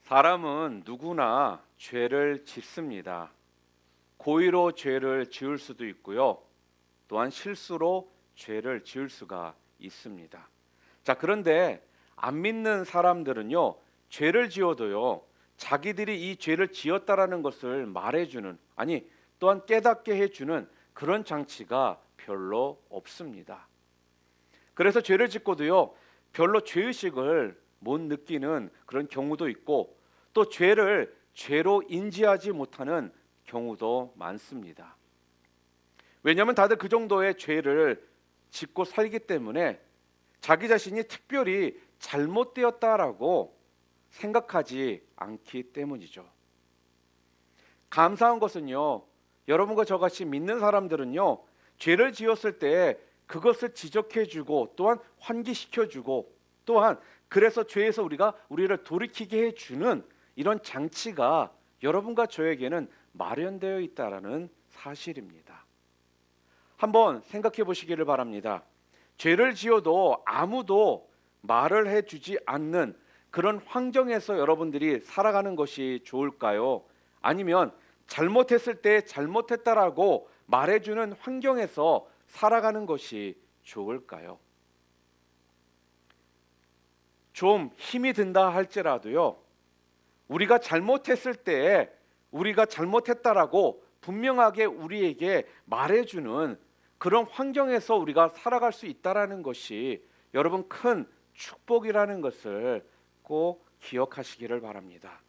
사람은 누구나 죄를 짓습니다. 고의로 죄를 지을 수도 있고요. 또한 실수로 죄를 지을 수가 있습니다. 자, 그런데 안 믿는 사람들은요, 죄를 지어도요, 자기들이 이 죄를 지었다라는 것을 말해주는, 아니, 또한 깨닫게 해주는 그런 장치가 별로 없습니다. 그래서 죄를 짓고도요, 별로 죄의식을 못 느끼는 그런 경우도 있고, 또 죄를 죄로 인지하지 못하는 경우도 많습니다. 왜냐하면 다들 그 정도의 죄를 짓고 살기 때문에 자기 자신이 특별히 잘못되었다라고 생각하지 않기 때문이죠. 감사한 것은요, 여러분과 저같이 믿는 사람들은요, 죄를 지었을 때 그것을 지적해주고 또한 환기시켜주고 또한 그래서 죄에서 우리를 돌이키게 해주는 이런 장치가 여러분과 저에게는 마련되어 있다라는 사실입니다. 한번 생각해 보시기를 바랍니다. 죄를 지어도 아무도 말을 해주지 않는 그런 환경에서 여러분들이 살아가는 것이 좋을까요? 아니면 잘못했을 때 잘못했다라고 말해주는 환경에서 살아가는 것이 좋을까요? 좀 힘이 든다 할지라도요, 우리가 잘못했을 때 우리가 잘못했다라고 분명하게 우리에게 말해주는 그런 환경에서 우리가 살아갈 수 있다라는 것이 여러분 큰 축복이라는 것을 꼭 기억하시기를 바랍니다.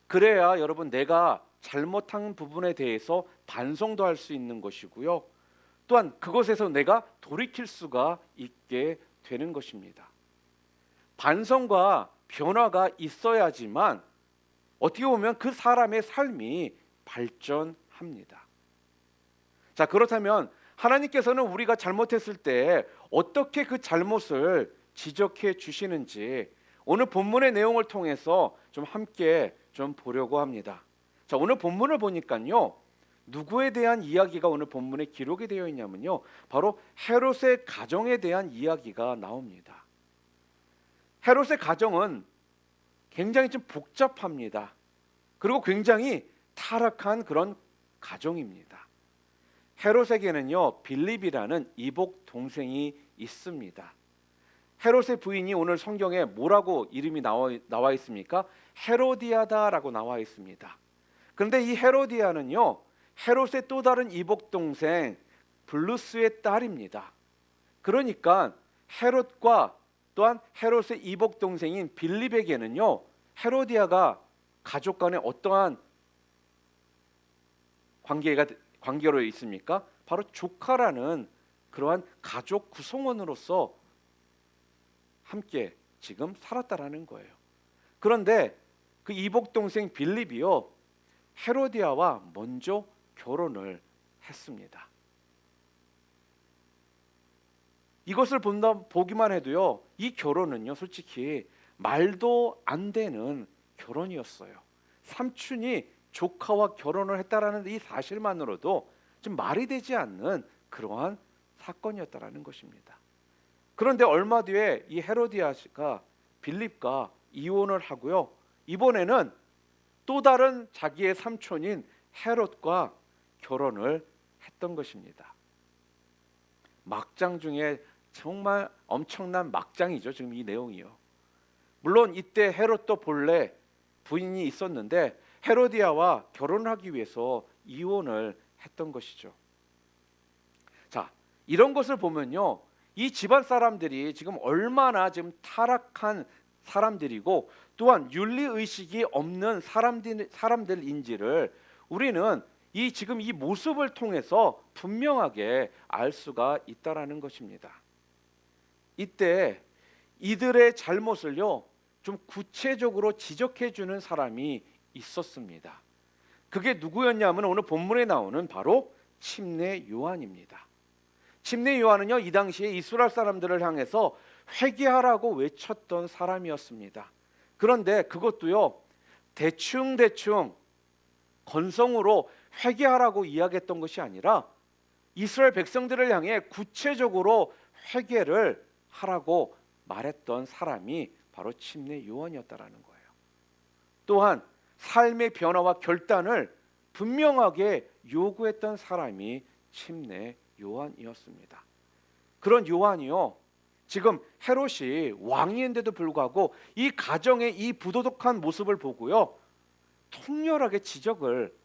그래야 여러분 내가 잘못한 부분에 대해서 반성도 할 수 있는 것이고요. 또한 그것에서 내가 돌이킬 수가 있게 되는 것입니다. 반성과 변화가 있어야지만 어떻게 보면 그 사람의 삶이 발전합니다. 자, 그렇다면 하나님께서는 우리가 잘못했을 때 어떻게 그 잘못을 지적해 주시는지 오늘 본문의 내용을 통해서 좀 함께 좀 보려고 합니다. 자, 오늘 본문을 보니까요, 누구에 대한 이야기가 오늘 본문에 기록이 되어 있냐면요, 바로 헤롯의 가정에 대한 이야기가 나옵니다. 헤롯의 가정은 굉장히 좀 복잡합니다. 그리고 굉장히 타락한 그런 가정입니다. 헤롯에게는요, 빌립이라는 이복 동생이 있습니다. 헤롯의 부인이 오늘 성경에 뭐라고 이름이 나와 있습니까? 헤로디아다라고 나와 있습니다. 그런데 이 헤로디아는요, 헤롯의 또 다른 이복 동생 블루스의 딸입니다. 그러니까 헤롯과 또한 헤롯의 이복 동생인 빌립에게는요, 헤로디아가 가족 간에 어떠한 관계로 있습니까? 바로 조카라는 그러한 가족 구성원으로서 함께 지금 살았다라는 거예요. 그런데 그 이복 동생 빌립이요, 헤로디아와 먼저 결혼을 했습니다. 이것을 보기만 해도요, 이 결혼은요, 솔직히 말도 안 되는 결혼이었어요. 삼촌이 조카와 결혼을 했다라는 이 사실만으로도 좀 말이 되지 않는 그러한 사건이었다라는 것입니다. 그런데 얼마 뒤에 이 헤로디아가 빌립과 이혼을 하고요, 이번에는 또 다른 자기의 삼촌인 헤롯과 결혼을 했던 것입니다. 막장 중에 정말 엄청난 막장이죠, 지금 이 내용이요. 물론 이때 헤롯도 본래 부인이 있었는데 헤로디아와 결혼하기 위해서 이혼을 했던 것이죠. 자, 이런 것을 보면요, 이 집안 사람들이 지금 얼마나 지금 타락한 사람들이고 또한 윤리의식이 없는 사람들인지를 우리는 지금 이 모습을 통해서 분명하게 알 수가 있다라는 것입니다. 이때 이들의 잘못을요, 좀 구체적으로 지적해 주는 사람이 있었습니다. 그게 누구였냐면 오늘 본문에 나오는 바로 침례 요한입니다. 침례 요한은요, 이 당시에 이스라엘 사람들을 향해서 회개하라고 외쳤던 사람이었습니다. 그런데 그것도요, 대충 건성으로 회개하라고 이야기했던 것이 아니라 이스라엘 백성들을 향해 구체적으로 회개를 하라고 말했던 사람이 바로 침례 요한이었다라는 거예요. 또한 삶의 변화와 결단을 분명하게 요구했던 사람이 침례 요한이었습니다. 그런 요한이요, 지금 헤롯이 왕인데도 불구하고 이 가정의 이 부도덕한 모습을 보고요, 통렬하게 지적을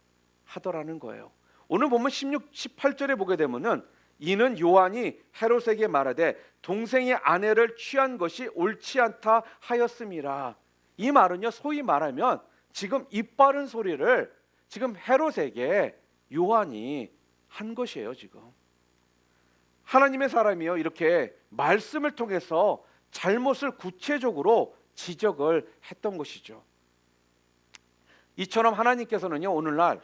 하더라는 거예요. 오늘 보면 16, 18절에 보게 되면은 이는 요한이 헤롯에게 말하되 동생의 아내를 취한 것이 옳지 않다 하였음이라. 이 말은요, 소위 말하면 지금 입 바른 소리를 지금 헤롯에게 요한이 한 것이에요. 지금 하나님의 사람이요, 이렇게 말씀을 통해서 잘못을 구체적으로 지적을 했던 것이죠. 이처럼 하나님께서는요, 오늘날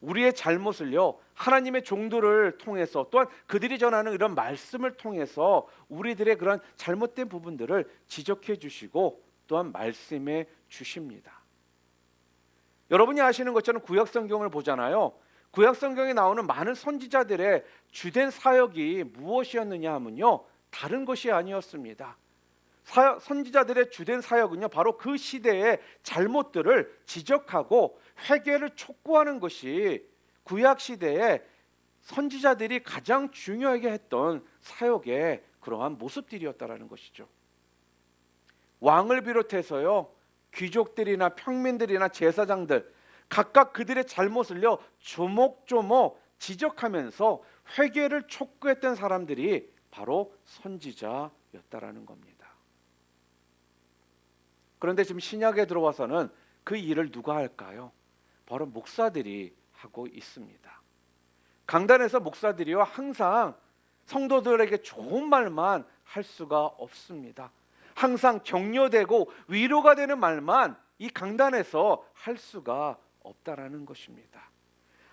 우리의 잘못을요, 하나님의 종들을 통해서 또한 그들이 전하는 이런 말씀을 통해서 우리들의 그런 잘못된 부분들을 지적해 주시고 또한 말씀해 주십니다. 여러분이 아시는 것처럼 구약 성경을 보잖아요. 구약 성경에 나오는 많은 선지자들의 주된 사역이 무엇이었느냐 하면요, 다른 것이 아니었습니다. 선지자들의 주된 사역은요, 바로 그 시대의 잘못들을 지적하고 회개를 촉구하는 것이 구약 시대에 선지자들이 가장 중요하게 했던 사역의 그러한 모습들이었다라는 것이죠. 왕을 비롯해서요, 귀족들이나 평민들이나 제사장들 각각 그들의 잘못을요, 조목조목 지적하면서 회개를 촉구했던 사람들이 바로 선지자였다라는 겁니다. 그런데 지금 신약에 들어와서는 그 일을 누가 할까요? 바로 목사들이 하고 있습니다. 강단에서 목사들이요, 항상 성도들에게 좋은 말만 할 수가 없습니다. 항상 격려되고 위로가 되는 말만 이 강단에서 할 수가 없다라는 것입니다.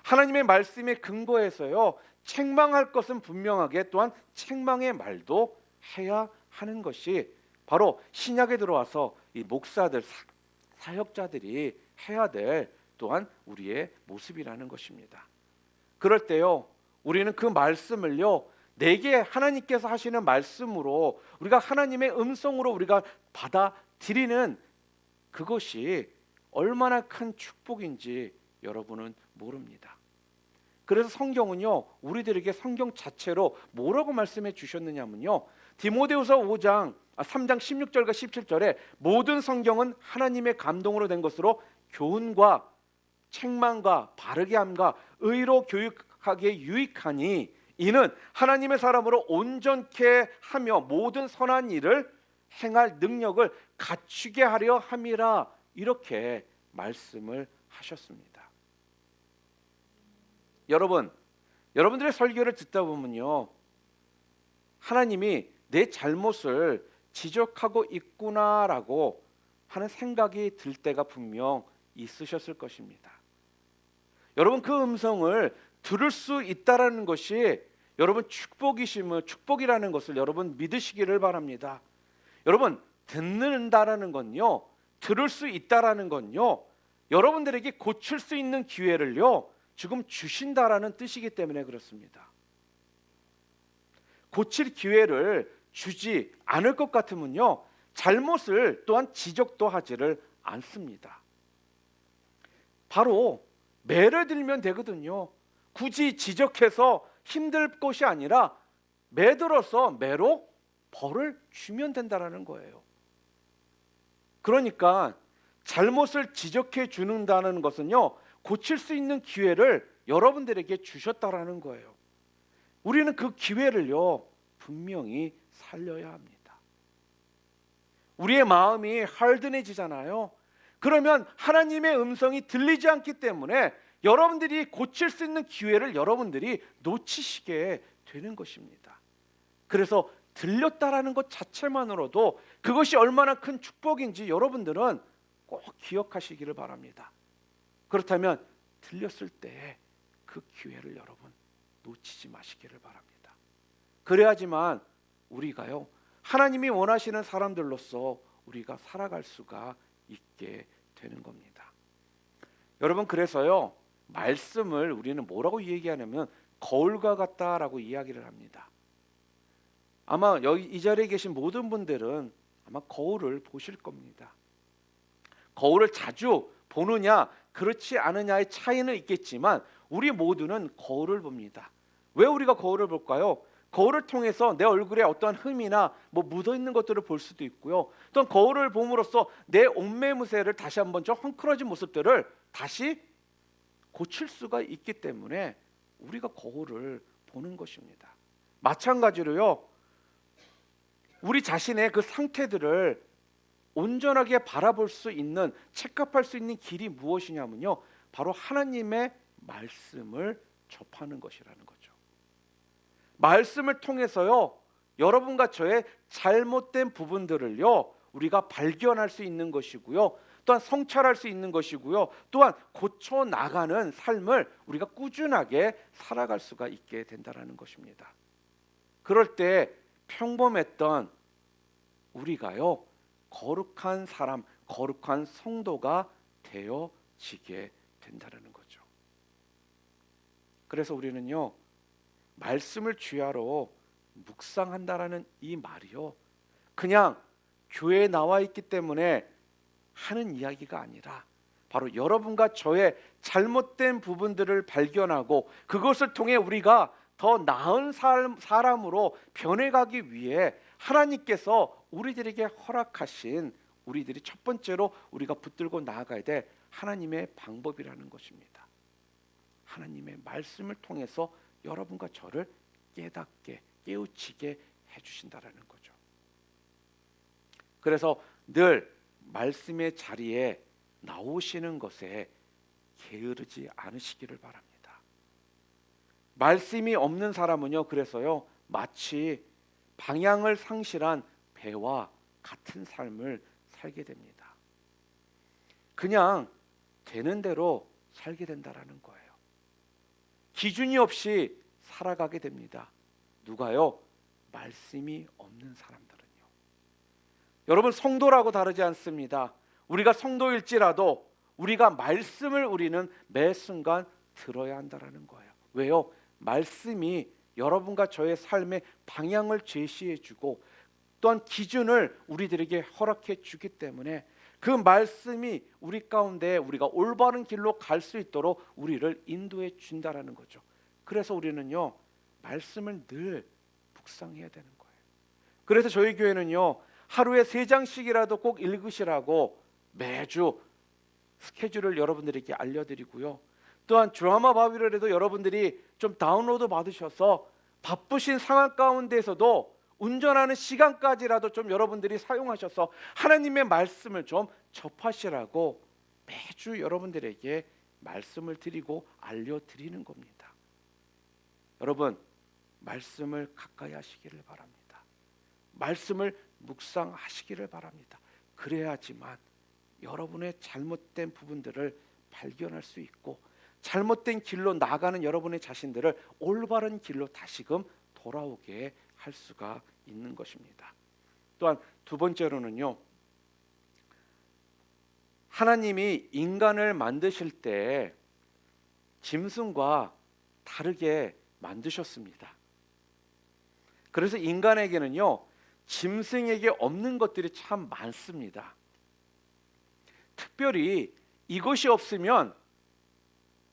하나님의 말씀에 근거해서요, 책망할 것은 분명하게 또한 책망의 말도 해야 하는 것이 바로 신약에 들어와서 이 목사들, 사역자들이 해야 될 또한 우리의 모습이라는 것입니다. 그럴 때요, 우리는 그 말씀을요, 내게 하나님께서 하시는 말씀으로 우리가 하나님의 음성으로 우리가 받아들이는 그것이 얼마나 큰 축복인지 여러분은 모릅니다. 그래서 성경은요, 우리들에게 성경 자체로 뭐라고 말씀해 주셨느냐면요, 디모데후서 3장 16절과 17절에 모든 성경은 하나님의 감동으로 된 것으로 교훈과 책망과 바르게 함과 의로 교육하기에 유익하니 이는 하나님의 사람으로 온전케 하며 모든 선한 일을 행할 능력을 갖추게 하려 함이라, 이렇게 말씀을 하셨습니다. 여러분들의 설교를 듣다 보면요, 하나님이 내 잘못을 지적하고 있구나라고 하는 생각이 들 때가 분명 있으셨을 것입니다. 여러분, 그 음성을 들을 수 있다라는 것이 여러분 축복이라는 것을 여러분 믿으시기를 바랍니다. 여러분, 듣는다라는 건요, 들을 수 있다라는 건요, 여러분들에게 고칠 수 있는 기회를요 지금 주신다라는 뜻이기 때문에 그렇습니다. 고칠 기회를 주지 않을 것 같으면요, 잘못을 또한 지적도 하지를 않습니다. 바로 매를 들면 되거든요. 굳이 지적해서 힘들 것이 아니라 매들어서 매로 벌을 주면 된다라는 거예요. 그러니까 잘못을 지적해 주는다는 것은요, 고칠 수 있는 기회를 여러분들에게 주셨다라는 거예요. 우리는 그 기회를요 분명히 살려야 합니다. 우리의 마음이 harden해지잖아요. 그러면 하나님의 음성이 들리지 않기 때문에 여러분들이 고칠 수 있는 기회를 여러분들이 놓치시게 되는 것입니다. 그래서 들렸다라는 것 자체만으로도 그것이 얼마나 큰 축복인지 여러분들은 꼭 기억하시기를 바랍니다. 그렇다면 들렸을 때 그 기회를 여러분 놓치지 마시기를 바랍니다. 그래야지만 우리가요 하나님이 원하시는 사람들로서 우리가 살아갈 수가 있게 되는 겁니다. 여러분, 그래서요 말씀을 우리는 뭐라고 얘기하냐면 거울과 같다라고 이야기를 합니다. 아마 여기 이 자리에 계신 모든 분들은 아마 거울을 보실 겁니다. 거울을 자주 보느냐 그렇지 않느냐의 차이는 있겠지만 우리 모두는 거울을 봅니다. 왜 우리가 거울을 볼까요? 거울을 통해서 내 얼굴에 어떠한 흠이나 묻어 있는 것들을 볼 수도 있고요. 또한 거울을 봄으로써 내 옷매무새를 다시 한번 저 헝클어진 모습들을 다시 고칠 수가 있기 때문에 우리가 거울을 보는 것입니다. 마찬가지로요. 우리 자신의 그 상태들을 온전하게 바라볼 수 있는, 체크할 수 있는 길이 무엇이냐면요. 바로 하나님의 말씀을 접하는 것이라는 거죠. 말씀을 통해서요. 여러분과 저의 잘못된 부분들을요. 우리가 발견할 수 있는 것이고요. 또한 성찰할 수 있는 것이고요. 또한 고쳐 나가는 삶을 우리가 꾸준하게 살아갈 수가 있게 된다는 것입니다. 그럴 때 평범했던 우리가요. 거룩한 사람, 거룩한 성도가 되어지게 된다는 거죠. 그래서 우리는요. 말씀을 주야로 묵상한다라는 이 말이요. 그냥 교회에 나와 있기 때문에 하는 이야기가 아니라 바로 여러분과 저의 잘못된 부분들을 발견하고 그것을 통해 우리가 더 나은 사람으로 변해가기 위해 하나님께서 우리들에게 허락하신 우리들이 첫 번째로 우리가 붙들고 나아가야 될 하나님의 방법이라는 것입니다. 하나님의 말씀을 통해서 여러분과 저를 깨닫게 깨우치게 해주신다라는 거죠. 그래서 늘 말씀의 자리에 나오시는 것에 게으르지 않으시기를 바랍니다. 말씀이 없는 사람은요. 그래서요. 마치 방향을 상실한 배와 같은 삶을 살게 됩니다. 그냥 되는 대로 살게 된다라는 거예요. 기준이 없이 살아가게 됩니다. 누가요? 말씀이 없는 사람들은요. 여러분 성도라고 다르지 않습니다. 우리가 성도일지라도 우리가 말씀을 우리는 매 순간 들어야 한다라는 거예요. 왜요? 말씀이 여러분과 저의 삶의 방향을 제시해주고 또한 기준을 우리들에게 허락해 주기 때문에 그 말씀이 우리 가운데 우리가 올바른 길로 갈 수 있도록 우리를 인도해 준다라는 거죠. 그래서 우리는요 말씀을 늘 묵상해야 되는 거예요. 그래서 저희 교회는요 하루에 3장씩이라도 꼭 읽으시라고 매주 스케줄을 여러분들에게 알려드리고요. 또한 드라마 바비론에도 여러분들이 좀 다운로드 받으셔서 바쁘신 상황 가운데서도 운전하는 시간까지라도 좀 여러분들이 사용하셔서 하나님의 말씀을 좀 접하시라고 매주 여러분들에게 말씀을 드리고 알려드리는 겁니다. 여러분 말씀을 가까이 하시기를 바랍니다. 말씀을 묵상하시기를 바랍니다. 그래야지만 여러분의 잘못된 부분들을 발견할 수 있고 잘못된 길로 나가는 여러분의 자신들을 올바른 길로 다시금 돌아오게 할 수가 있는 것입니다. 또한 두 번째로는요. 하나님이 인간을 만드실 때 짐승과 다르게 만드셨습니다. 그래서 인간에게는요. 짐승에게 없는 것들이 참 많습니다. 특별히 이것이 없으면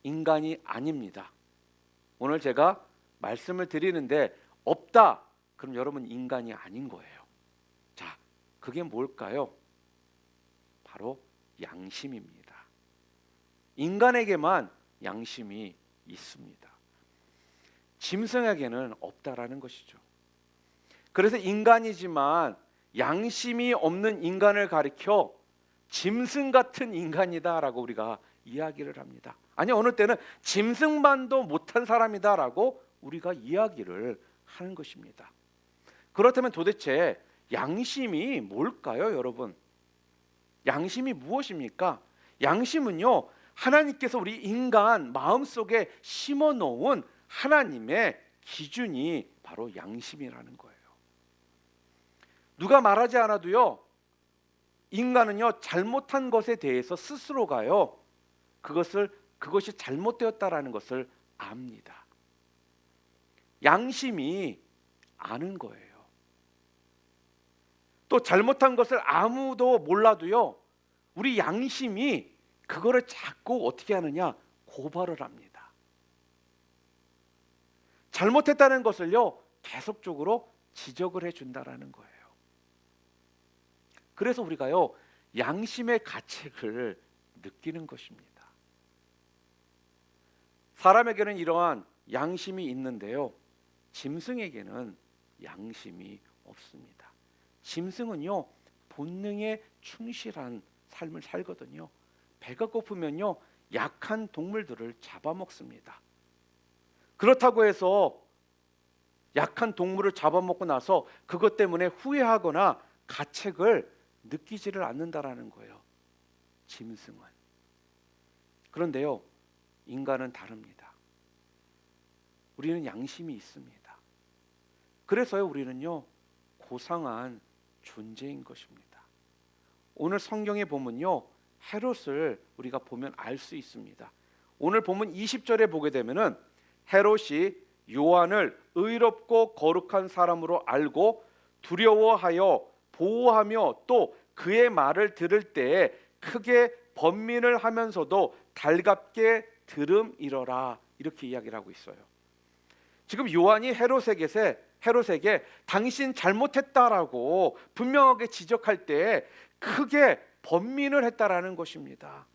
인간이 아닙니다. 오늘 제가 말씀을 드리는데 없다. 그럼 여러분 인간이 아닌 거예요. 자, 그게 뭘까요? 바로 양심입니다. 인간에게만 양심이 있습니다. 짐승에게는 없다라는 것이죠. 그래서 인간이지만 양심이 없는 인간을 가리켜 짐승 같은 인간이다라고 우리가 이야기를 합니다. 아니 어느 때는 짐승만도 못한 사람이다라고 우리가 이야기를 하는 것입니다. 그렇다면 도대체 양심이 뭘까요, 여러분? 양심이 무엇입니까? 양심은요, 하나님께서 우리 인간 마음속에 심어놓은 하나님의 기준이 바로 양심이라는 거예요. 누가 말하지 않아도요, 인간은요 잘못한 것에 대해서 스스로가요 그것이 잘못되었다라는 것을 압니다. 양심이 아는 거예요. 또 잘못한 것을 아무도 몰라도요 우리 양심이 그거를 자꾸 어떻게 하느냐? 고발을 합니다. 잘못했다는 것을요, 계속적으로 지적을 해준다라는 거예요. 그래서 우리가요, 양심의 가책을 느끼는 것입니다. 사람에게는 이러한 양심이 있는데요, 짐승에게는 양심이 없습니다. 짐승은요, 본능에 충실한 삶을 살거든요. 배가 고프면요, 약한 동물들을 잡아먹습니다. 그렇다고 해서 약한 동물을 잡아먹고 나서 그것 때문에 후회하거나 가책을 느끼지를 않는다라는 거예요, 짐승은. 그런데요, 인간은 다릅니다. 우리는 양심이 있습니다. 그래서요, 우리는요, 고상한 존재인 것입니다. 오늘 성경에 보면요, 헤롯을 우리가 보면 알 수 있습니다. 오늘 본문 20절에 보게 되면은 헤롯이 요한을 의롭고 거룩한 사람으로 알고 두려워하여 보호하며 또 그의 말을 들을 때에 크게 번민을 하면서도 달갑게 들음이러라, 이렇게 이야기를 하고 있어요. 지금 요한이 헤롯에게 당신 잘못했다라고 분명하게 지적할 때 크게 번민을 했다라는 것입니다.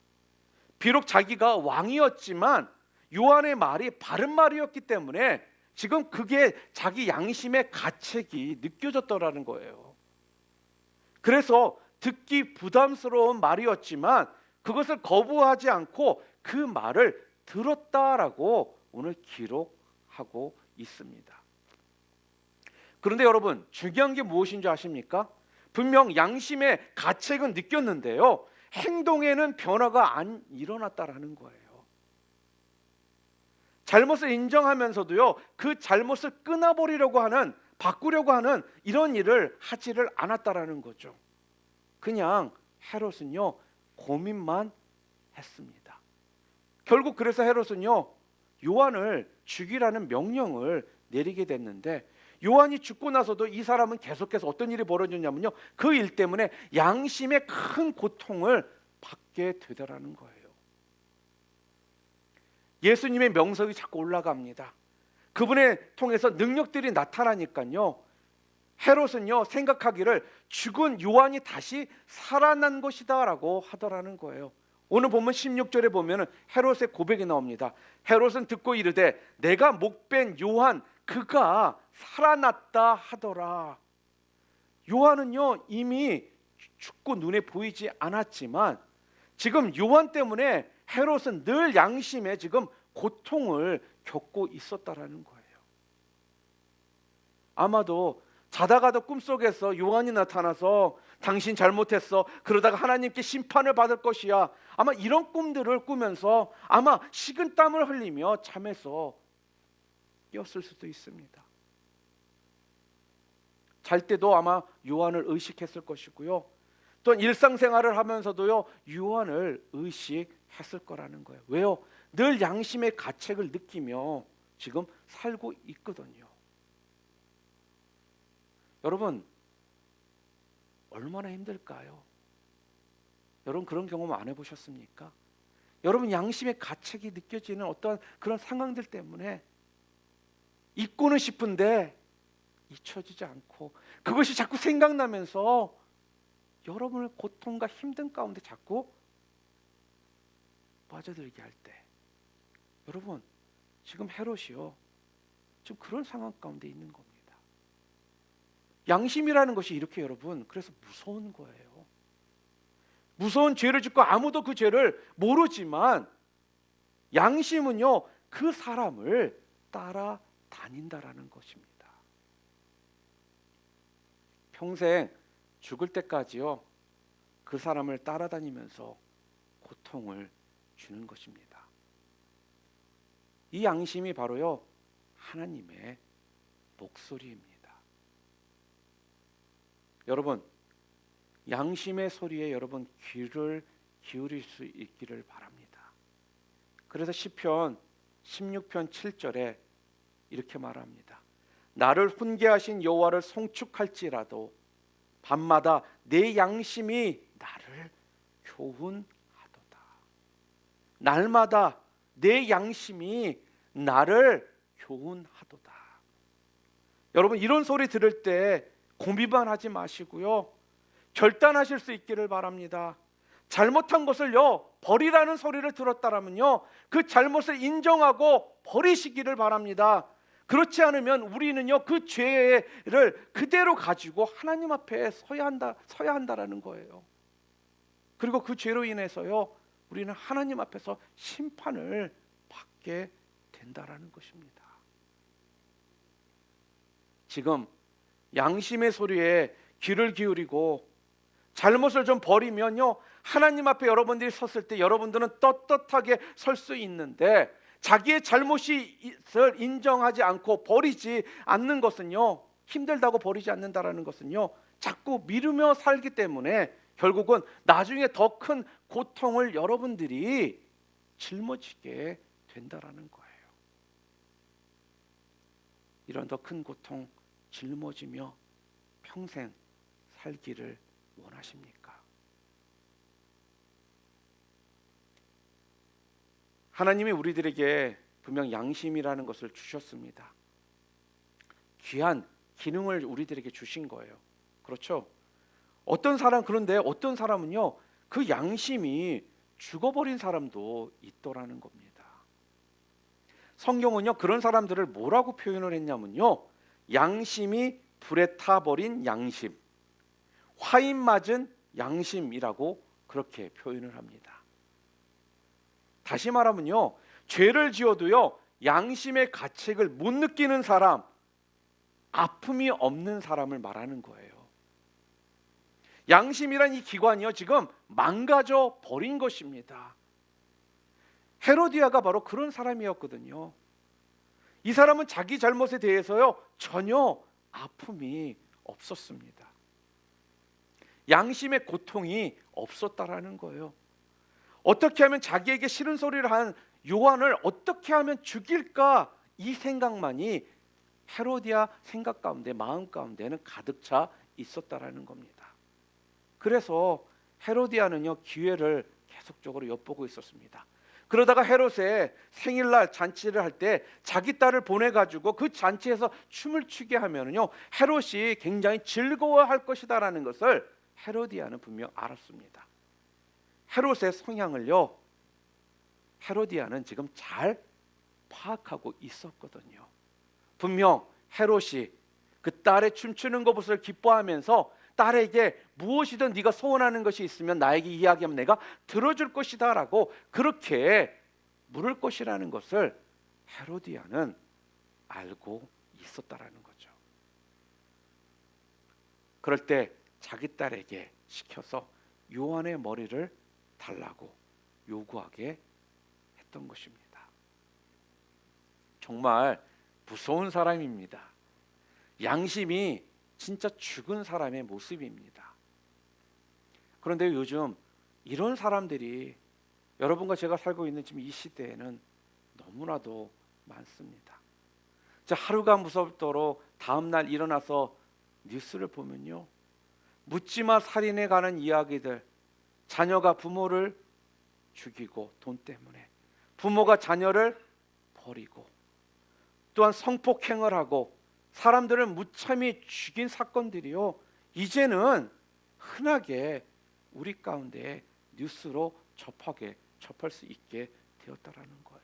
비록 자기가 왕이었지만 요한의 말이 바른 말이었기 때문에 지금 그게 자기 양심의 가책이 느껴졌더라는 거예요. 그래서 듣기 부담스러운 말이었지만 그것을 거부하지 않고 그 말을 들었다라고 오늘 기록하고 있습니다. 그런데 여러분, 중요한 게 무엇인 줄 아십니까? 분명 양심의 가책은 느꼈는데요, 행동에는 변화가 안 일어났다라는 거예요. 잘못을 인정하면서도요, 그 잘못을 끊어버리려고 하는, 바꾸려고 하는 이런 일을 하지를 않았다라는 거죠. 그냥 헤롯은요, 고민만 했습니다. 결국 그래서 헤롯은요, 요한을 죽이라는 명령을 내리게 됐는데, 요한이 죽고 나서도 이 사람은 계속해서 어떤 일이 벌어졌냐면요, 그 일 때문에 양심의 큰 고통을 받게 되더라는 거예요. 예수님의 명성이 자꾸 올라갑니다. 그분을 통해서 능력들이 나타나니까요, 헤롯은요, 생각하기를 죽은 요한이 다시 살아난 것이다 라고 하더라는 거예요. 오늘 보면 16절에 보면 헤롯의 고백이 나옵니다. 헤롯은 듣고 이르되 내가 목벤 요한 그가 살아났다 하더라. 요한은요, 이미 죽고 눈에 보이지 않았지만 지금 요한 때문에 헤롯은 늘 양심에 지금 고통을 겪고 있었다라는 거예요. 아마도 자다가도 꿈속에서 요한이 나타나서 당신 잘못했어, 그러다가 하나님께 심판을 받을 것이야, 아마 이런 꿈들을 꾸면서 아마 식은땀을 흘리며 잠에서 깨었을 수도 있습니다. 잘 때도 아마 요한을 의식했을 것이고요, 또한 일상생활을 하면서도요, 요한을 의식했을 거라는 거예요. 왜요? 늘 양심의 가책을 느끼며 지금 살고 있거든요. 여러분, 얼마나 힘들까요? 여러분, 그런 경험 안 해보셨습니까? 여러분, 양심의 가책이 느껴지는 어떤 그런 상황들 때문에 잊고는 싶은데 잊혀지지 않고 그것이 자꾸 생각나면서 여러분을 고통과 힘든 가운데 자꾸 빠져들게 할 때, 여러분, 지금 헤롯이요, 지금 그런 상황 가운데 있는 겁니다. 양심이라는 것이 이렇게, 여러분, 그래서 무서운 거예요. 무서운 죄를 짓고 아무도 그 죄를 모르지만 양심은요, 그 사람을 따라다닌다라는 것입니다. 평생 죽을 때까지요, 그 사람을 따라다니면서 고통을 주는 것입니다. 이 양심이 바로요, 하나님의 목소리입니다. 여러분, 양심의 소리에 여러분 귀를 기울일 수 있기를 바랍니다. 그래서 시편 16편 7절에 이렇게 말합니다. 나를 훈계하신 여호와를 송축할지라도 밤마다 내 양심이 나를 교훈하도다. 날마다 내 양심이 나를 교훈하도다. 여러분, 이런 소리 들을 때 고민만 하지 마시고요, 결단하실 수 있기를 바랍니다. 잘못한 것을요 버리라는 소리를 들었다라면요, 그 잘못을 인정하고 버리시기를 바랍니다. 그렇지 않으면 우리는요 그 죄를 그대로 가지고 하나님 앞에 서야 한다라는 거예요. 그리고 그 죄로 인해서요 우리는 하나님 앞에서 심판을 받게 된다라는 것입니다. 지금 양심의 소리에 귀를 기울이고 잘못을 좀 버리면요, 하나님 앞에 여러분들이 섰을 때 여러분들은 떳떳하게 설 수 있는데, 자기의 잘못을 인정하지 않고 버리지 않는 것은요, 힘들다고 버리지 않는다라는 것은요, 자꾸 미루며 살기 때문에 결국은 나중에 더 큰 고통을 여러분들이 짊어지게 된다라는 거예요. 이런 더 큰 고통 짊어지며 평생 살기를 원하십니까? 하나님이 우리들에게 분명 양심이라는 것을 주셨습니다. 귀한 기능을 우리들에게 주신 거예요. 그렇죠? 그런데 어떤 사람은요 그 양심이 죽어버린 사람도 있더라는 겁니다. 성경은요 그런 사람들을 뭐라고 표현을 했냐면요, 양심이 불에 타버린 양심, 화인 맞은 양심이라고 그렇게 표현을 합니다. 다시 말하면요, 죄를 지어도요 양심의 가책을 못 느끼는 사람, 아픔이 없는 사람을 말하는 거예요. 양심이란 이 기관이요 지금 망가져 버린 것입니다. 헤로디아가 바로 그런 사람이었거든요. 이 사람은 자기 잘못에 대해서요 전혀 아픔이 없었습니다. 양심의 고통이 없었다라는 거예요. 어떻게 하면 자기에게 싫은 소리를 한 요한을 어떻게 하면 죽일까, 이 생각만이 헤로디아 생각 가운데, 마음 가운데는 가득 차 있었다라는 겁니다. 그래서 헤로디아는요 기회를 계속적으로 엿보고 있었습니다. 그러다가 헤롯의 생일날 잔치를 할 때 자기 딸을 보내가지고 그 잔치에서 춤을 추게 하면요 헤롯이 굉장히 즐거워할 것이다라는 것을 헤로디아는 분명 알았습니다. 헤롯의 성향을요 헤로디아는 지금 잘 파악하고 있었거든요. 분명 헤롯이 그 딸의 춤추는 것을 기뻐하면서 딸에게 무엇이든 네가 소원하는 것이 있으면 나에게 이야기하면 내가 들어줄 것이다 라고 그렇게 물을 것이라는 것을 헤로디아는 알고 있었다라는 거죠. 그럴 때 자기 딸에게 시켜서 요한의 머리를 달라고 요구하게 했던 것입니다. 정말 무서운 사람입니다. 양심이 진짜 죽은 사람의 모습입니다. 그런데 요즘 이런 사람들이 여러분과 제가 살고 있는 지금 이 시대에는 너무나도 많습니다. 하루가 무섭도록 다음날 일어나서 뉴스를 보면요, 묻지마 살인에 관한 이야기들, 자녀가 부모를 죽이고 돈 때문에, 부모가 자녀를 버리고, 또한 성폭행을 하고 사람들을 무참히 죽인 사건들이요 이제는 흔하게 우리 가운데 뉴스로 접할 수 있게 되었다라는 거예요.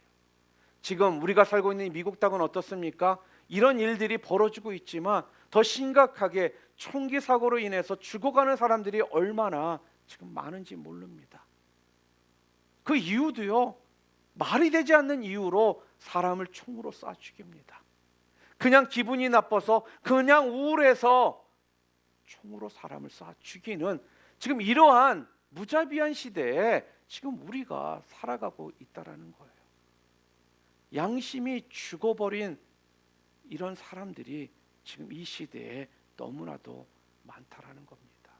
지금 우리가 살고 있는 미국 땅은 어떻습니까? 이런 일들이 벌어지고 있지만 더 심각하게 총기 사고로 인해서 죽어가는 사람들이 얼마나 지금 많은지 모릅니다. 그 이유도요 말이 되지 않는 이유로 사람을 총으로 쏴 죽입니다. 그냥 기분이 나빠서, 그냥 우울해서 총으로 사람을 쏴 죽이는 지금 이러한 무자비한 시대에 지금 우리가 살아가고 있다라는 거예요. 양심이 죽어버린 이런 사람들이 지금 이 시대에 너무나도 많다라는 겁니다.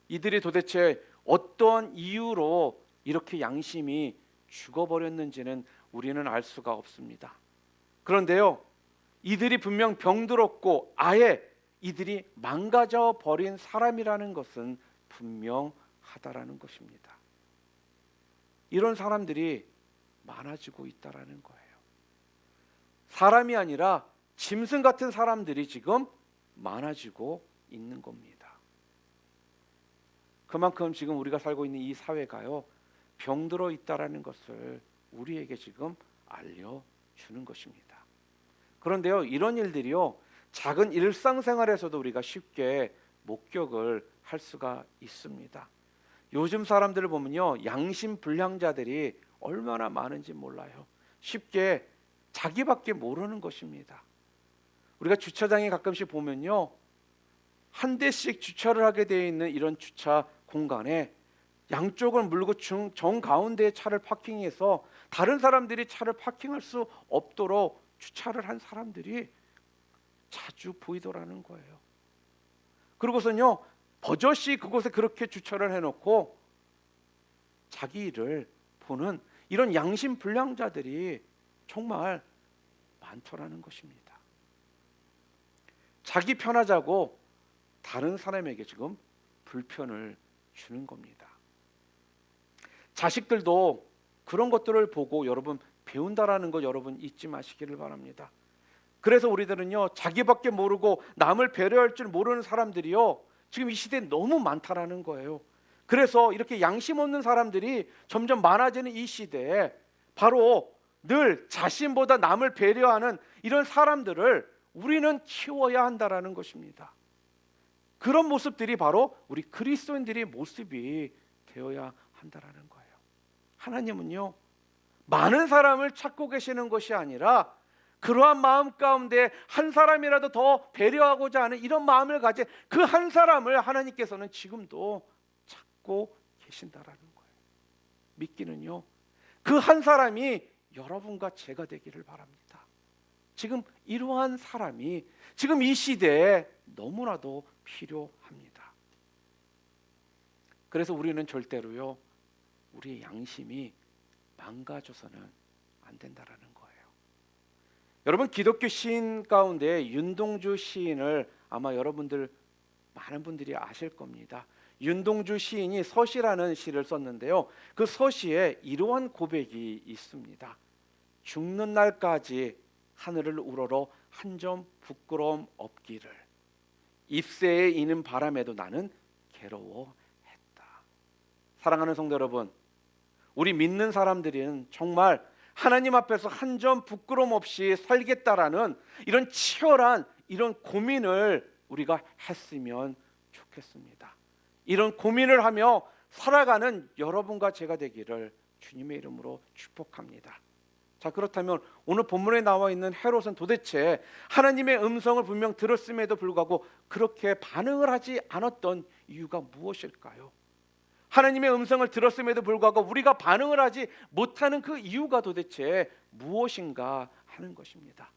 이들이 도대체 어떤 이유로 이렇게 양심이 죽어버렸는지는 우리는 알 수가 없습니다. 그런데요 이들이 분명 병들었고 아예 이들이 망가져 버린 사람이라는 것은 분명하다라는 것입니다. 이런 사람들이 많아지고 있다라는 거예요. 사람이 아니라 짐승 같은 사람들이 지금 많아지고 있는 겁니다. 그만큼 지금 우리가 살고 있는 이 사회가요, 병들어 있다라는 것을 우리에게 지금 알려주는 것입니다. 그런데요, 이런 일들이요, 작은 일상생활에서도 우리가 쉽게 목격을 할 수가 있습니다. 요즘 사람들을 보면요, 양심불량자들이 얼마나 많은지 몰라요. 쉽게 자기밖에 모르는 것입니다. 우리가 주차장에 가끔씩 보면요, 한 대씩 주차를 하게 되어 있는 이런 주차 공간에 양쪽을 물고 정 가운데에 차를 파킹해서 다른 사람들이 차를 파킹할 수 없도록 주차를 한 사람들이 자주 보이더라는 거예요. 그리고선요, 버젓이 그곳에 그렇게 주차를 해놓고 자기 일을 보는 이런 양심불량자들이 정말 많더라는 것입니다. 자기 편하자고 다른 사람에게 지금 불편을 주는 겁니다. 자식들도 그런 것들을 보고 여러분 배운다라는 거 여러분 잊지 마시기를 바랍니다. 그래서 우리들은요, 자기밖에 모르고 남을 배려할 줄 모르는 사람들이요, 지금 이 시대에 너무 많다라는 거예요. 그래서 이렇게 양심 없는 사람들이 점점 많아지는 이 시대에 바로 늘 자신보다 남을 배려하는 이런 사람들을 우리는 키워야 한다라는 것입니다. 그런 모습들이 바로 우리 그리스도인들의 모습이 되어야 한다라는 거예요. 하나님은요, 많은 사람을 찾고 계시는 것이 아니라 그러한 마음 가운데 한 사람이라도 더 배려하고자 하는 이런 마음을 가진 그 한 사람을 하나님께서는 지금도 찾고 계신다라는 거예요. 믿기는요, 그 한 사람이 여러분과 제가 되기를 바랍니다. 지금 이러한 사람이 지금 이 시대에 너무나도 필요합니다. 그래서 우리는 절대로요, 우리의 양심이 망가져서는 안 된다라는 거예요. 여러분, 기독교 시인 가운데 윤동주 시인을 아마 여러분들 많은 분들이 아실 겁니다. 윤동주 시인이 서시라는 시를 썼는데요, 그 서시에 이러한 고백이 있습니다. 죽는 날까지 하늘을 우러러 한 점 부끄러움 없기를, 잎새에 이는 바람에도 나는 괴로워했다. 사랑하는 성도 여러분, 우리 믿는 사람들은 정말 하나님 앞에서 한 점 부끄러움 없이 살겠다라는 이런 치열한 이런 고민을 우리가 했으면 좋겠습니다. 이런 고민을 하며 살아가는 여러분과 제가 되기를 주님의 이름으로 축복합니다. 자, 그렇다면 오늘 본문에 나와 있는 헤롯은 도대체 하나님의 음성을 분명 들었음에도 불구하고 그렇게 반응을 하지 않았던 이유가 무엇일까요? 하나님의 음성을 들었음에도 불구하고 우리가 반응을 하지 못하는 그 이유가 도대체 무엇인가 하는 것입니다.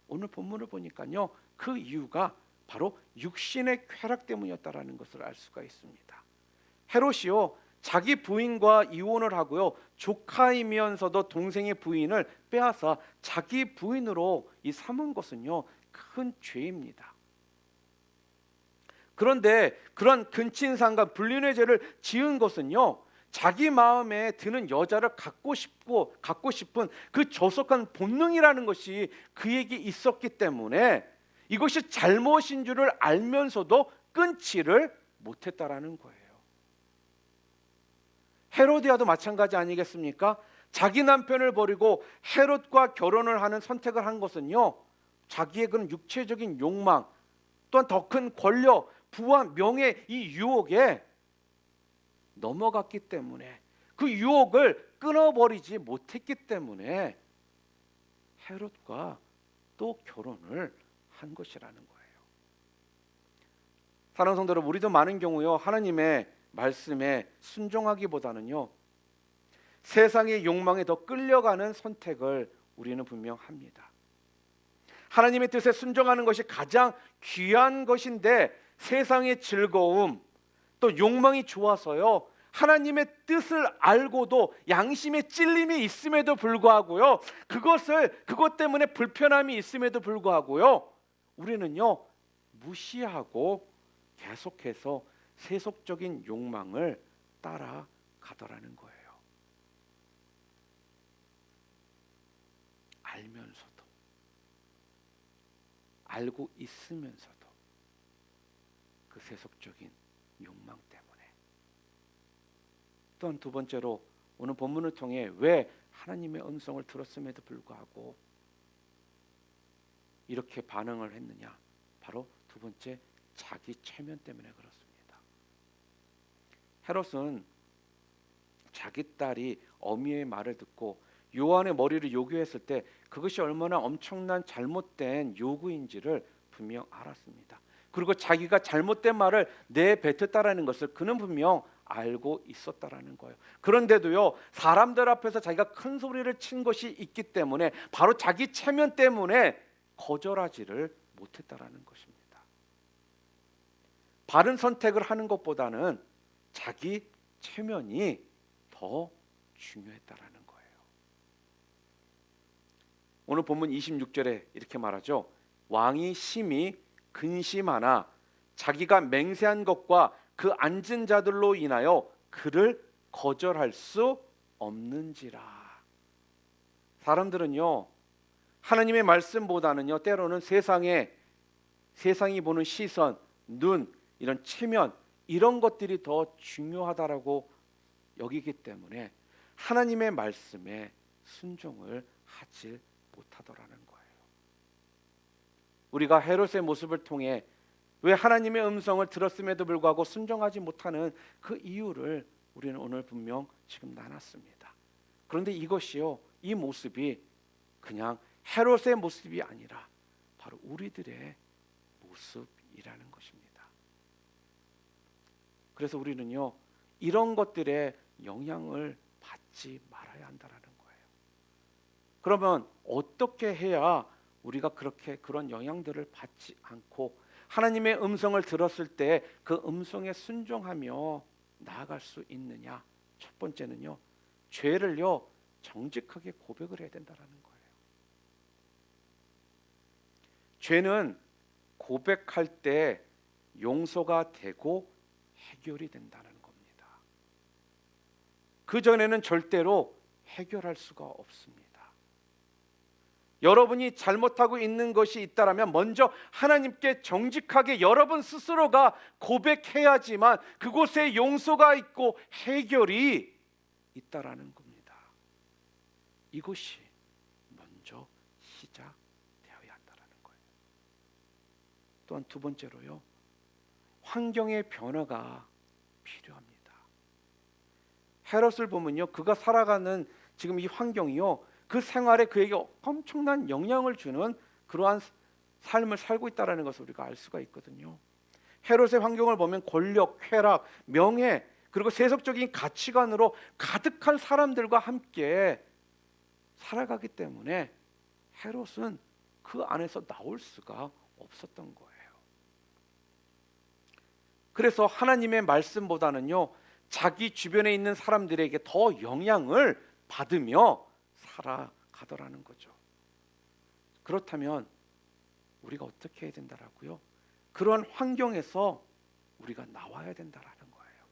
오늘 본문을 보니까요, 그 이유가 바로 육신의 쾌락 때문이었다라는 것을 알 수가 있습니다. 헤롯이요, 자기 부인과 이혼을 하고요, 조카이면서도 동생의 부인을 빼앗아 자기 부인으로 삼은 것은요, 큰 죄입니다. 그런데 그런 근친상간 불륜의 죄를 지은 것은요, 자기 마음에 드는 여자를 갖고 싶은 그 저속한 본능이라는 것이 그에게 있었기 때문에 이것이 잘못인 줄을 알면서도 끊지를 못했다라는 거예요. 헤로디아도 마찬가지 아니겠습니까? 자기 남편을 버리고 헤롯과 결혼을 하는 선택을 한 것은요, 자기의 그런 육체적인 욕망, 또한 더 큰 권력, 부와 명예, 이 유혹에 넘어갔기 때문에, 그 유혹을 끊어버리지 못했기 때문에 헤롯과 또 결혼을 한 것이라는 거예요. 사랑하는 성도 여러분, 우리도 많은 경우요, 하나님의 말씀에 순종하기보다는요, 세상의 욕망에 더 끌려가는 선택을 우리는 분명 합니다. 하나님의 뜻에 순종하는 것이 가장 귀한 것인데 세상의 즐거움, 또 욕망이 좋아서요, 하나님의 뜻을 알고도 양심의 찔림이 있음에도 불구하고요, 그것 때문에 불편함이 있음에도 불구하고요, 우리는요, 무시하고 계속해서 세속적인 욕망을 따라가더라는 거예요. 알면서도, 알고 있으면서도 그 세속적인 욕망 때문에. 또한 두 번째로 오늘 본문을 통해 왜 하나님의 음성을 들었음에도 불구하고 이렇게 반응을 했느냐? 바로 두 번째, 자기 체면 때문에 그렇습니다. 헤롯은 자기 딸이 어미의 말을 듣고 요한의 머리를 요구했을 때 그것이 얼마나 엄청난 잘못된 요구인지를 분명 알았습니다. 그리고 자기가 잘못된 말을 내뱉었다라는 것을 그는 분명 알고 있었다라는 거예요. 그런데도요, 사람들 앞에서 자기가 큰 소리를 친 것이 있기 때문에 바로 자기 체면 때문에 거절하지를 못했다라는 것입니다. 바른 선택을 하는 것보다는 자기 체면이 더 중요했다라는 거예요. 오늘 본문 26절에 이렇게 말하죠. 왕이 심히 근심하나 자기가 맹세한 것과 그 앉은 자들로 인하여 그를 거절할 수 없는지라. 사람들은요, 하나님의 말씀보다는요, 때로는 세상이 보는 시선, 눈, 이런 체면, 이런 것들이 더 중요하다라고 여기기 때문에 하나님의 말씀에 순종을 하지 못하더라는 거예요. 우리가 헤롯의 모습을 통해 왜 하나님의 음성을 들었음에도 불구하고 순종하지 못하는 그 이유를 우리는 오늘 분명 지금 나눴습니다. 그런데 이것이요, 이 모습이 그냥 헤롯의 모습이 아니라 바로 우리들의 모습이라는 것입니다. 그래서 우리는요, 이런 것들에 영향을 받지 말아야 한다는 거예요. 그러면 어떻게 해야 우리가 그런 영향들을 받지 않고 하나님의 음성을 들었을 때 그 음성에 순종하며 나아갈 수 있느냐? 첫 번째는요, 죄를요 정직하게 고백을 해야 된다는 거예요. 죄는 고백할 때 용서가 되고 해결이 된다는 겁니다. 그 전에는 절대로 해결할 수가 없습니다. 여러분이 잘못하고 있는 것이 있다라면 먼저 하나님께 정직하게 여러분 스스로가 고백해야지만 그곳에 용서가 있고 해결이 있다라는 겁니다. 이것이 먼저 시작되어야 한다라는 거예요. 또한 두 번째로요, 환경의 변화가 필요합니다. 헤롯을 보면요, 그가 살아가는 지금 이 환경이요, 그 생활에 그에게 엄청난 영향을 주는 그러한 삶을 살고 있다는 것을 우리가 알 수가 있거든요. 헤롯의 환경을 보면 권력, 쾌락, 명예, 그리고 세속적인 가치관으로 가득한 사람들과 함께 살아가기 때문에 헤롯은 그 안에서 나올 수가 없었던 거예요. 그래서 하나님의 말씀보다는요, 자기 주변에 있는 사람들에게 더 영향을 받으며 살아가더라는 거죠. 그렇다면 우리가 어떻게 해야 된다라고요? 그런 환경에서 우리가 나와야 된다라는 거예요.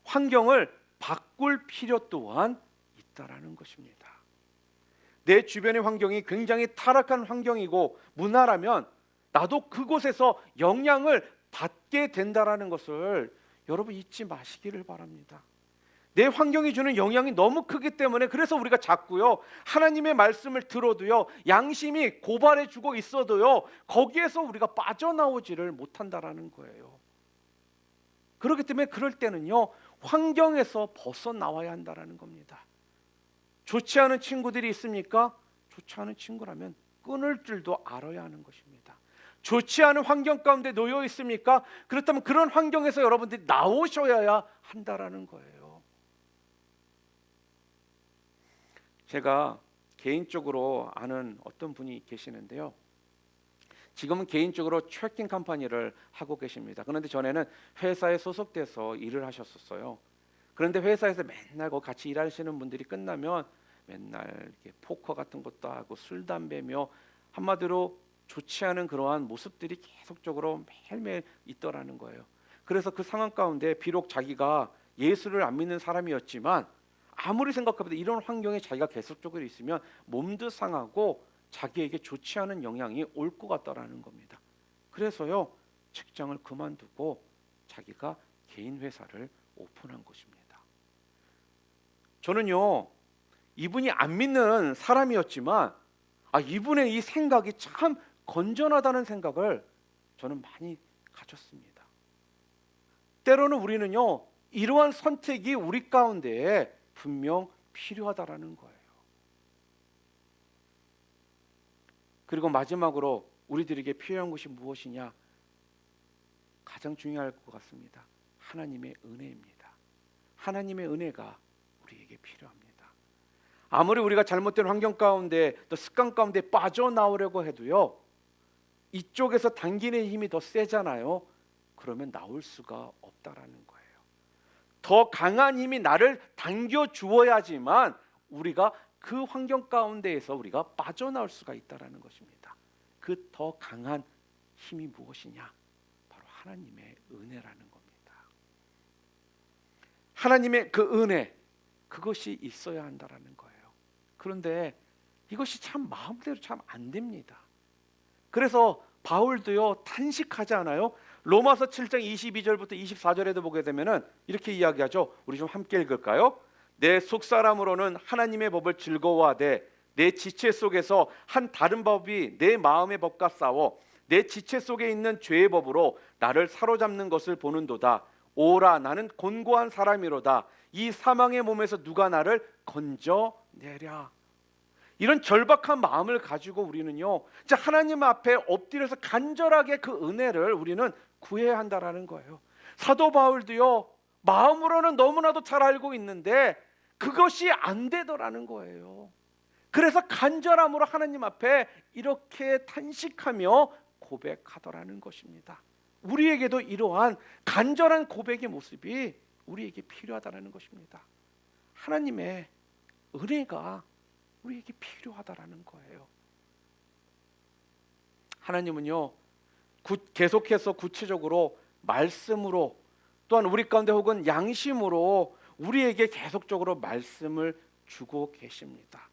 환경을 바꿀 필요 또한 있다라는 것입니다. 내 주변의 환경이 굉장히 타락한 환경이고 문화라면 나도 그곳에서 영향을 받게 된다라는 것을 여러분 잊지 마시기를 바랍니다. 내 환경이 주는 영향이 너무 크기 때문에 그래서 우리가 자꾸요, 하나님의 말씀을 들어도요, 양심이 고발해주고 있어도요, 거기에서 우리가 빠져나오지를 못한다라는 거예요. 그렇기 때문에 그럴 때는요, 환경에서 벗어나와야 한다라는 겁니다. 좋지 않은 친구들이 있습니까? 좋지 않은 친구라면 끊을 줄도 알아야 하는 것입니다. 좋지 않은 환경 가운데 놓여 있습니까? 그렇다면 그런 환경에서 여러분들이 나오셔야 한다라는 거예요. 제가 개인적으로 아는 어떤 분이 계시는데요, 지금은 개인적으로 트래킹 컴퍼니를 하고 계십니다. 그런데 전에는 회사에 소속돼서 일을 하셨었어요. 그런데 회사에서 맨날 같이 일하시는 분들이 끝나면 맨날 이렇게 포커 같은 것도 하고 술 담배며 한마디로 좋지 않은 그러한 모습들이 계속적으로 매일매일 있더라는 거예요. 그래서 그 상황 가운데 비록 자기가 예수를 안 믿는 사람이었지만 아무리 생각해도 이런 환경에 자기가 계속적으로 있으면 몸도 상하고 자기에게 좋지 않은 영향이 올 것 같다라는 겁니다. 그래서요, 직장을 그만두고 자기가 개인 회사를 오픈한 것입니다. 저는요, 이분이 안 믿는 사람이었지만 이분의 이 생각이 참 건전하다는 생각을 저는 많이 가졌습니다. 때로는 우리는요, 이러한 선택이 우리 가운데 분명 필요하다라는 거예요. 그리고 마지막으로 우리들에게 필요한 것이 무엇이냐? 가장 중요할 것 같습니다. 하나님의 은혜입니다. 하나님의 은혜가 우리에게 필요합니다. 아무리 우리가 잘못된 환경 가운데 또 습관 가운데 빠져나오려고 해도요, 이쪽에서 당기는 힘이 더 세잖아요. 그러면 나올 수가 없다라는 거예요. 더 강한 힘이 나를 당겨 주어야지만 우리가 그 환경 가운데에서 우리가 빠져나올 수가 있다라는 것입니다. 그 더 강한 힘이 무엇이냐? 바로 하나님의 은혜라는 겁니다. 하나님의 그 은혜, 그것이 있어야 한다라는 거예요. 그런데 이것이 참 마음대로 참 안 됩니다. 그래서 바울도요, 탄식하지 않아요? 로마서 7장 22절부터 24절에도 보게 되면은 이렇게 이야기하죠. 우리 좀 함께 읽을까요? 내 속사람으로는 하나님의 법을 즐거워하되 내 지체 속에서 한 다른 법이 내 마음의 법과 싸워 내 지체 속에 있는 죄의 법으로 나를 사로잡는 것을 보는도다. 오라, 나는 곤고한 사람이로다. 이 사망의 몸에서 누가 나를 건져내랴. 이런 절박한 마음을 가지고 우리는요, 하나님 앞에 엎드려서 간절하게 그 은혜를 우리는 구해야 한다라는 거예요. 사도 바울도요, 마음으로는 너무나도 잘 알고 있는데 그것이 안 되더라는 거예요. 그래서 간절함으로 하나님 앞에 이렇게 탄식하며 고백하더라는 것입니다. 우리에게도 이러한 간절한 고백의 모습이 우리에게 필요하다는 것입니다. 하나님의 은혜가 우리에게 필요하다라는 거예요. 하나님은요, 계속해서 구체적으로 말씀으로 또한 우리 가운데 혹은 양심으로 우리에게 계속적으로 말씀을 주고 계십니다.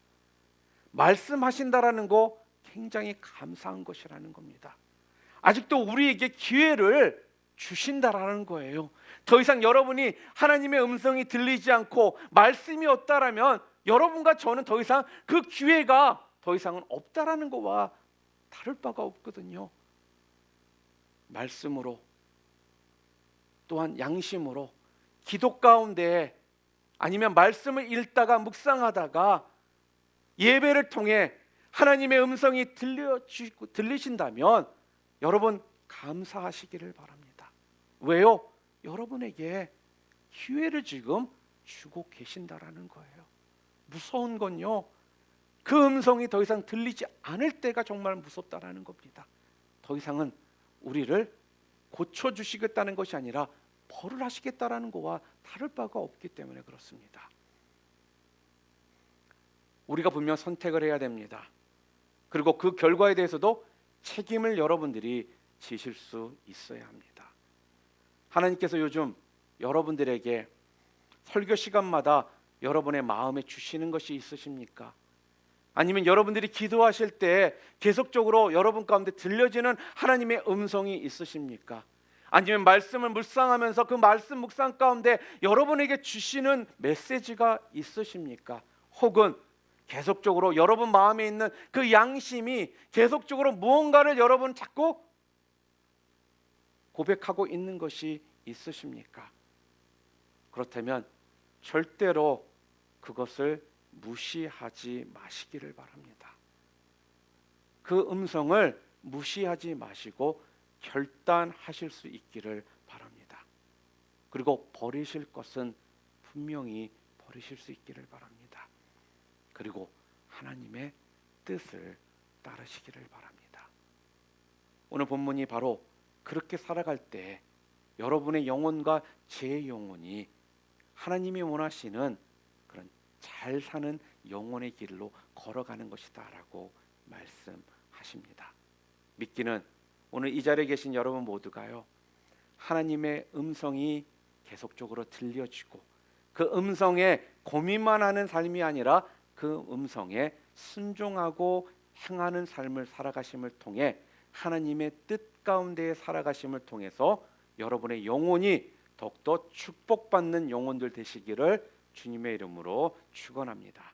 말씀하신다라는 거 굉장히 감사한 것이라는 겁니다. 아직도 우리에게 기회를 주신다라는 거예요. 더 이상 여러분이 하나님의 음성이 들리지 않고 말씀이 없다라면 여러분과 저는 더 이상 그 기회가 더 이상은 없다라는 거와 다를 바가 없거든요. 말씀으로 또한 양심으로 기도 가운데 아니면 말씀을 읽다가 묵상하다가 예배를 통해 하나님의 음성이 들리신다면 여러분 감사하시기를 바랍니다. 왜요? 여러분에게 기회를 지금 주고 계신다라는 거예요. 무서운 건요, 그 음성이 더 이상 들리지 않을 때가 정말 무섭다라는 겁니다. 더 이상은 우리를 고쳐주시겠다는 것이 아니라 벌을 하시겠다라는 것과 다를 바가 없기 때문에 그렇습니다. 우리가 분명 선택을 해야 됩니다. 그리고 그 결과에 대해서도 책임을 여러분들이 지실 수 있어야 합니다. 하나님께서 요즘 여러분들에게 설교 시간마다 여러분의 마음에 주시는 것이 있으십니까? 아니면 여러분들이 기도하실 때 계속적으로 여러분 가운데 들려지는 하나님의 음성이 있으십니까? 아니면 말씀을 묵상하면서 그 말씀 묵상 가운데 여러분에게 주시는 메시지가 있으십니까? 혹은 계속적으로 여러분 마음에 있는 그 양심이 계속적으로 무언가를 여러분 자꾸 고백하고 있는 것이 있으십니까? 그렇다면 절대로 그것을 무시하지 마시기를 바랍니다. 그 음성을 무시하지 마시고 결단하실 수 있기를 바랍니다. 그리고 버리실 것은 분명히 버리실 수 있기를 바랍니다. 그리고 하나님의 뜻을 따르시기를 바랍니다. 오늘 본문이 바로 그렇게 살아갈 때 여러분의 영혼과 제 영혼이 하나님이 원하시는 그런 잘 사는 영혼의 길로 걸어가는 것이다 라고 말씀하십니다. 믿기는 오늘 이 자리에 계신 여러분 모두가요, 하나님의 음성이 계속적으로 들려지고 그 음성에 고민만 하는 삶이 아니라 그 음성에 순종하고 행하는 삶을 살아가심을 통해 하나님의 뜻 가운데 살아가심을 통해서 여러분의 영혼이 더욱더 축복받는 영혼들 되시기를 주님의 이름으로 축원합니다.